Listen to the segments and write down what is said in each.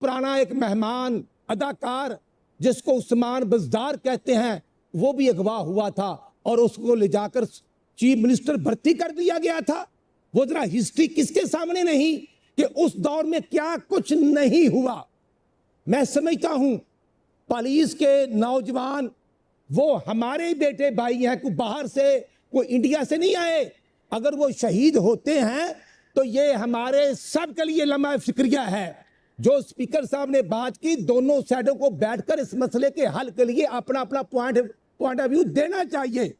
पुराना एक मेहमान अदाकार जिसको उस्मान बज़दार कहते हैं, वो भी अगवा हुआ था और उसको ले जाकर चीफ मिनिस्टर भर्ती कर दिया गया था। वो जरा हिस्ट्री किसके सामने नहीं कि उस दौर में क्या कुछ नहीं हुआ। मैं समझता हूं पुलिस के नौजवान वो हमारे बेटे भाई हैं, कोई बाहर से कोई इंडिया से नहीं आए। अगर वो शहीद होते हैं तो ये हमारे सब के लिए लम्हा फिक्रिया है। जो स्पीकर साहब ने बात की, दोनों साइडों को बैठकर इस मसले के हल के लिए अपना अपना पॉइंट ऑफ व्यू देना चाहिए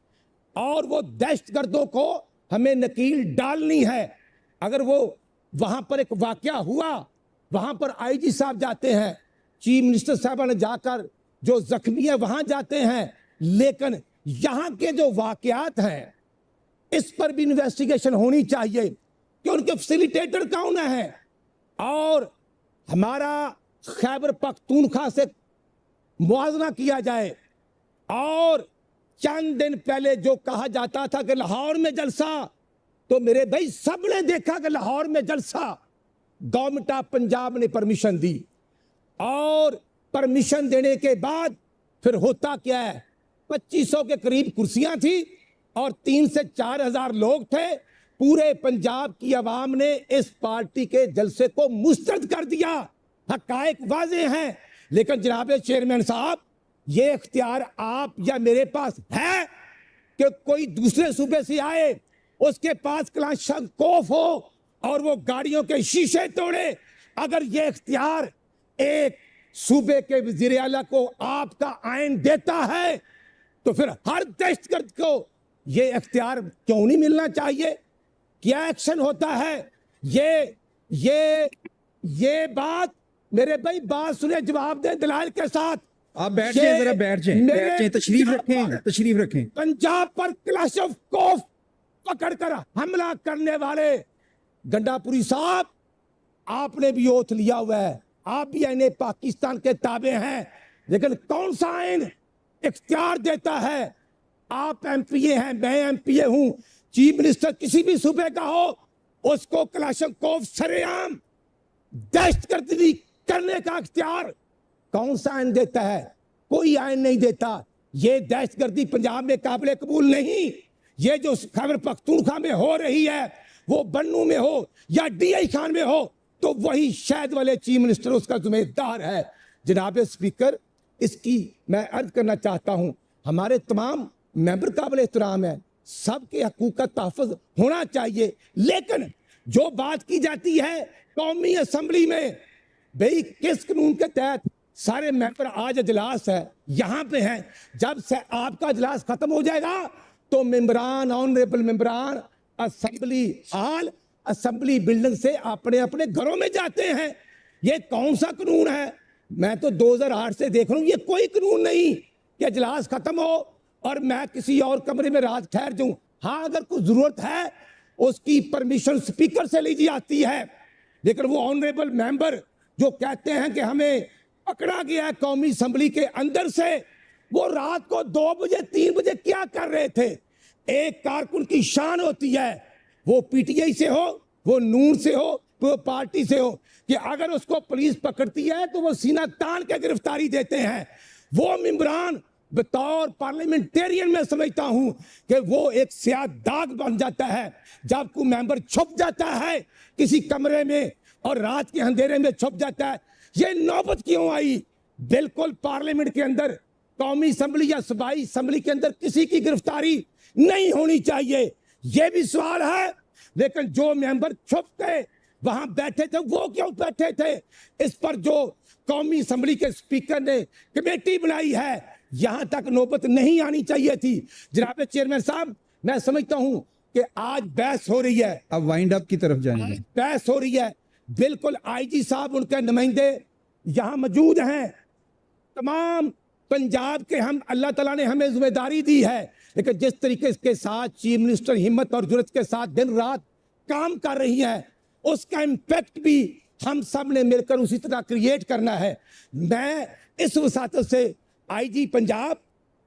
और वो दहशतगर्दों को हमें नकील डालनी है। अगर वो वहां पर एक वाकया हुआ, वहां पर आईजी साहब जाते हैं, चीफ मिनिस्टर साहब ने जाकर जो जख्मी है वहां जाते हैं, लेकिन यहां के जो वाकयात हैं इस पर भी इन्वेस्टिगेशन होनी चाहिए कि उनके फैसिलिटेटर कौन है। और हमारा खैबर पख्तूनख्वा से मुआवजा किया जाए। और चंद दिन पहले जो कहा जाता था कि लाहौर में जलसा, तो मेरे भाई सबने देखा कि लाहौर में जलसा गवर्नमेंट ऑफ पंजाब ने परमिशन दी और परमिशन देने के बाद फिर होता क्या है, 2500 के करीब कुर्सियां थी और 3 से 4 हजार लोग थे। पूरे पंजाब की आवाम ने इस पार्टी के जलसे को मुस्तरद कर दिया। हकायक वाज़े हैं। लेकिन जनाब चेयरमैन साहब, ये इख्तियार आप या मेरे पास है कि कोई दूसरे सूबे से आए, उसके पास क्लाशंकोफ हो और वो गाड़ियों के शीशे तोड़े। अगर ये इख्तियार एक सूबे के वजीर आला को आपका आइन देता है तो फिर हर दहशतगर्द को ये इख्तियार क्यों नहीं मिलना चाहिए? क्या एक्शन होता है? ये बात मेरे भाई बात सुने, जवाब दें दलाल के साथ। आप बैठ जाएं, जरा बैठ जाएं, तशरीफ रखें। पंजाब पर क्लाशंकोफ पकड़कर हमला करने वाले गंडापुरी साहब, आपने भी ओथ लिया हुआ है, आप भी आईने पाकिस्तान के ताबे हैं, लेकिन कौन सा आइन इख्तियार देता है? आप एमपीए हैं, मैं एमपीए हूं, चीफ मिनिस्टर किसी भी सूबे का हो, उसको क्लाशंकोफ सरेआम दहशतगर्दी करने का इख्तियार कौन सा आइन देता है? कोई आइन नहीं देता। ये दहशतगर्दी पंजाब में काबिल कबूल नहीं। ये जो खैबर पख्तूनख्वा में हो रही है, वो बन्नू में हो या डीआई खान में हो, तो वही शायद वाले चीफ मिनिस्टर उसका जिम्मेदार है। जनाब स्पीकर, इसकी मैं अर्ज करना चाहता हूं, हमारे तमाम मेंबर काबिल एहतराम है, सबके हकूक का तहफ़्फ़ुज़ होना चाहिए। लेकिन जो बात की जाती है कौमी असम्बली में, भाई किस कानून के तहत सारे मेंबर आज इजलास है, यहाँ पे हैं, जब से आपका इजलास खत्म हो जाएगा तो मेंबरान, ऑनरेबल मेंबरान असम्बली हॉल, असम्बली बिल्डिंग से अपने अपने घरों में जाते हैं। ये कौन सा कानून है? मैं तो 2008 से देख रहा हूँ, ये कोई कानून नहीं कि इजलास खत्म हो और मैं किसी और कमरे में रात ठहर जाऊं। हाँ, अगर कुछ जरूरत है उसकी परमिशन स्पीकर से ली जाती है, लेकिन वो ऑनरेबल मेंबर जो कहते हैं कि हमें पकड़ा गया है कौमी असम्बली के अंदर से, वो रात को 2 बजे 3 बजे क्या कर रहे थे? एक कारकुन की शान होती है, वो पीटीआई से हो, वो नून से हो, वो पार्टी से हो, कि अगर उसको पुलिस पकड़ती है तो वो सीना तान के गिरफ्तारी देते हैं। वो मेंबरान बतौर पार्लियामेंटेरियन में समझता हूं कि वो एक स्याह दाग बन जाता है जब कोई मेंबर छुप जाता है किसी कमरे में और रात के अंधेरे में छुप जाता है। ये नौबत क्यों आई? बिल्कुल पार्लियामेंट के अंदर, कौमी असम्बली या सूबाई असम्बली के अंदर किसी की गिरफ्तारी नहीं होनी चाहिए, ये भी सवाल है। लेकिन जो मेंबर छुप के वहां बैठे थे, वो क्यों बैठे थे? इस पर जो कौमी असम्बली के स्पीकर ने कमेटी बनाई है, यहां तक नौबत नहीं आनी चाहिए थी। जनाब चेयरमैन साहब, मैं समझता हूं कि आज बहस हो रही है, अब वाइंड अप की तरफ जाएंगे। बहस हो रही है, बिल्कुल आईजी साहब, उनके नुमाइंदे यहां मौजूद हैं, तमाम पंजाब के, हम अल्लाह ताला ने हमें जिम्मेदारी दी है, लेकिन जिस तरीके के साथ चीफ मिनिस्टर हिम्मत और जुर्रत के साथ दिन रात काम कर रही हैं, उसका इम्पैक्ट भी हम सब ने मिलकर उसी तरह क्रिएट करना है। मैं इस वसातत से आईजी पंजाब,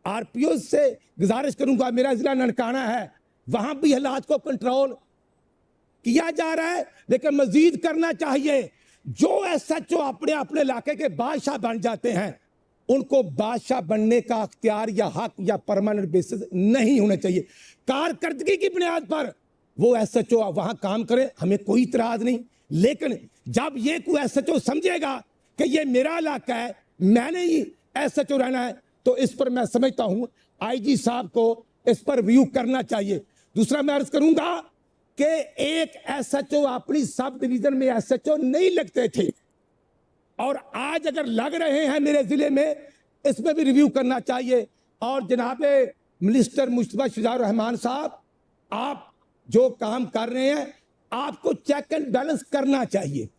आरपीओ से गुजारिश करूंगा, मेरा जिला ननकाना है, वहां भी हालात को कंट्रोल किया जा रहा है, लेकिन मजीद करना चाहिए। जो एसएचओ अपने अपने इलाके के बादशाह बन जाते हैं, उनको बादशाह बनने का अख्तियार या हक या परमानेंट बेसिस नहीं होना चाहिए। कारकर्दगी की बुनियाद पर वो एसएचओ वहां काम करे, हमें कोई इतराज नहीं। लेकिन जब ये कोई एसएचओ समझेगा कि ये मेरा इलाका है, मैंने ही एसएचओ रहना है, तो इस पर मैं समझता हूं आईजी साहब को इस पर रिव्यू करना चाहिए। दूसरा मैं अर्ज करूंगा कि एक एसएचओ अपनी सब डिवीजन में एसएचओ नहीं लगते थे, और आज अगर लग रहे हैं मेरे जिले में, इसमें भी रिव्यू करना चाहिए। और जनाब मिनिस्टर मुस्तफा शुजाउर रहमान साहब, आप जो काम कर रहे हैं, आपको चेक एंड बैलेंस करना चाहिए,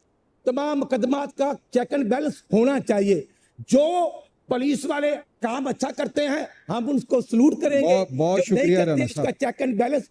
तमाम मुकदमात का चेक एंड बैलेंस होना चाहिए। जो पुलिस वाले काम अच्छा करते हैं हम उनको सलूट करेंगे, बहुत जो नहीं शुक्रिया करते, राणा इसका साहब। Check and balance